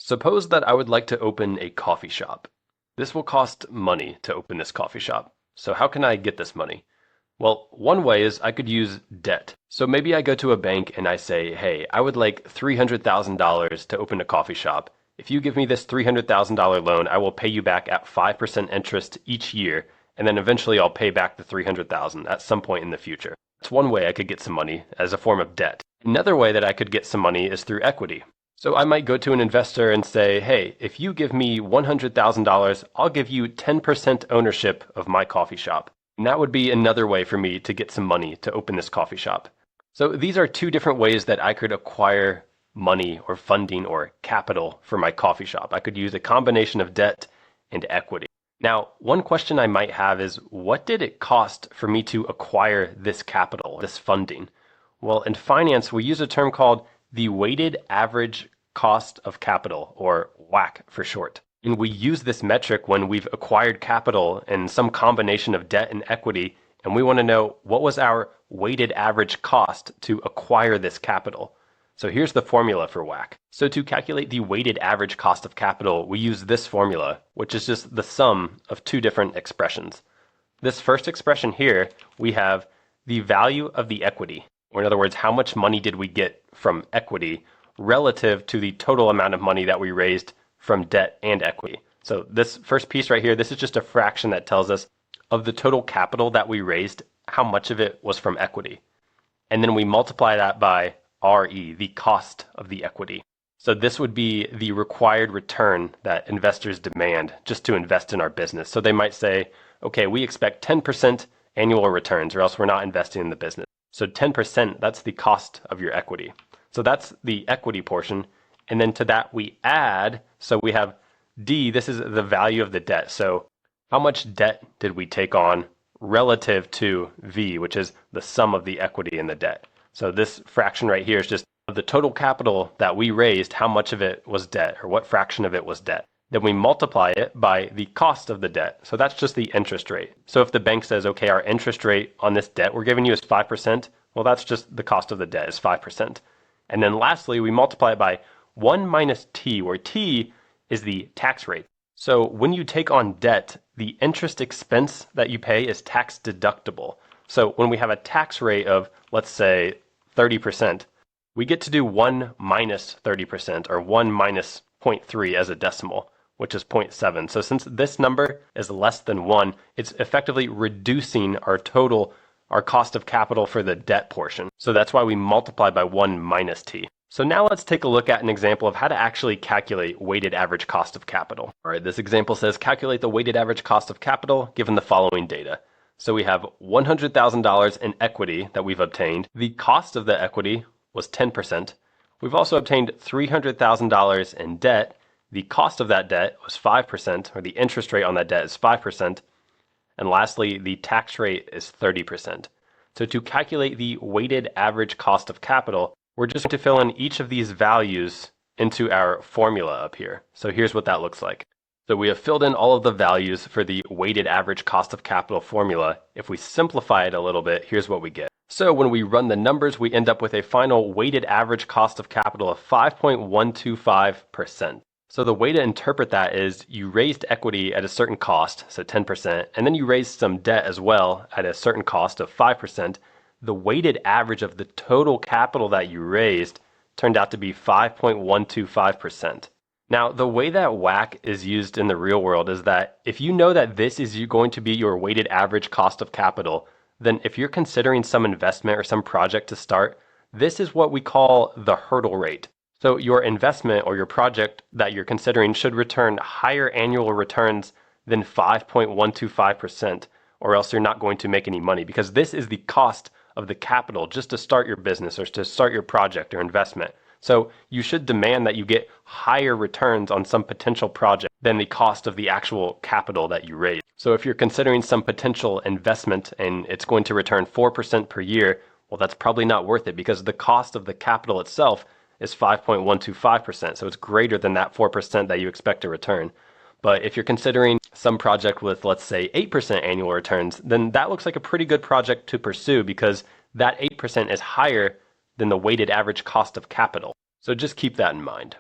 Suppose that I would like to open a coffee shop. This will cost money to open this coffee shop. So how can I get this money? Well, one way is I could use debt. So maybe I go to a bank and I say, hey, I would like $300,000 to open a coffee shop. If you give me this $300,000 loan, I will pay you back at 5% interest each year, and then eventually I'll pay back the $300,000 at some point in the future. That's one way I could get some money as a form of debt. Another way that I could get some money is through equity. So I might go to an investor and say, hey, if you give me $100,000, I'll give you 10% ownership of my coffee shop. And that would be another way for me to get some money to open this coffee shop. So these are two different ways that I could acquire money or funding or capital for my coffee shop. I could use a combination of debt and equity. Now, one question I might have is, what did it cost for me to acquire this capital, this funding? Well, in finance, we use a term called the weighted average cost of capital, or WACC for short. And we use this metric when we've acquired capital in some combination of debt and equity, and we want to know what was our weighted average cost to acquire this capital. So here's the formula for WACC. So to calculate the weighted average cost of capital, we use this formula, which is just the sum of two different expressions. This first expression here, we have the value of the equity, or in other words, how much money did we get from equity relative to the total amount of money that we raised from debt and equity. So this first piece right here, this is just a fraction that tells us of the total capital that we raised, how much of it was from equity. And then we multiply that by RE, the cost of the equity. So this would be the required return that investors demand just to invest in our business. So they might say, okay, we expect 10% annual returns or else we're not investing in the business. So 10%, that's the cost of your equity. So that's the equity portion. And then to that we add, so we have D, this is the value of the debt. So how much debt did we take on relative to V, which is the sum of the equity and the debt. So this fraction right here is just the total capital that we raised, how much of it was debt or what fraction of it was debt. Then we multiply it by the cost of the debt. So that's just the interest rate. So if the bank says, okay, our interest rate on this debt we're giving you is 5%, well, that's just the cost of the debt is 5%. And then lastly, we multiply it by 1 minus T, where T is the tax rate. So when you take on debt, the interest expense that you pay is tax deductible. So when we have a tax rate of, let's say, 30%, we get to do 1 minus 30% or 1 minus 0.3 as a decimal, which is 0.7. So since this number is less than 1, it's effectively reducing our cost of capital for the debt portion. So that's why we multiply by 1 minus T. So now let's take a look at an example of how to actually calculate weighted average cost of capital. All right, this example says calculate the weighted average cost of capital given the following data. So we have $100,000 in equity that we've obtained. The cost of the equity was 10%. We've also obtained $300,000 in debt. The cost of that debt was 5%, or the interest rate on that debt is 5%. And lastly, the tax rate is 30%. So to calculate the weighted average cost of capital, we're just going to fill in each of these values into our formula up here. So here's what that looks like. So we have filled in all of the values for the weighted average cost of capital formula. If we simplify it a little bit, here's what we get. So when we run the numbers, we end up with a final weighted average cost of capital of 5.125%. So the way to interpret that is you raised equity at a certain cost, so 10%, and then you raised some debt as well at a certain cost of 5%. The weighted average of the total capital that you raised turned out to be 5.125%. Now, the way that WACC is used in the real world is that if you know that this is going to be your weighted average cost of capital, then if you're considering some investment or some project to start, this is what we call the hurdle rate. So your investment or your project that you're considering should return higher annual returns than 5.125%, or else you're not going to make any money, because this is the cost of the capital just to start your business or to start your project or investment. So you should demand that you get higher returns on some potential project than the cost of the actual capital that you raised. So if you're considering some potential investment and it's going to return 4% per year, well, that's probably not worth it because the cost of the capital itself is 5.125%. So it's greater than that 4% that you expect to return. But if you're considering some project with, let's say, 8% annual returns, then that looks like a pretty good project to pursue because that 8% is higher than the weighted average cost of capital. So just keep that in mind.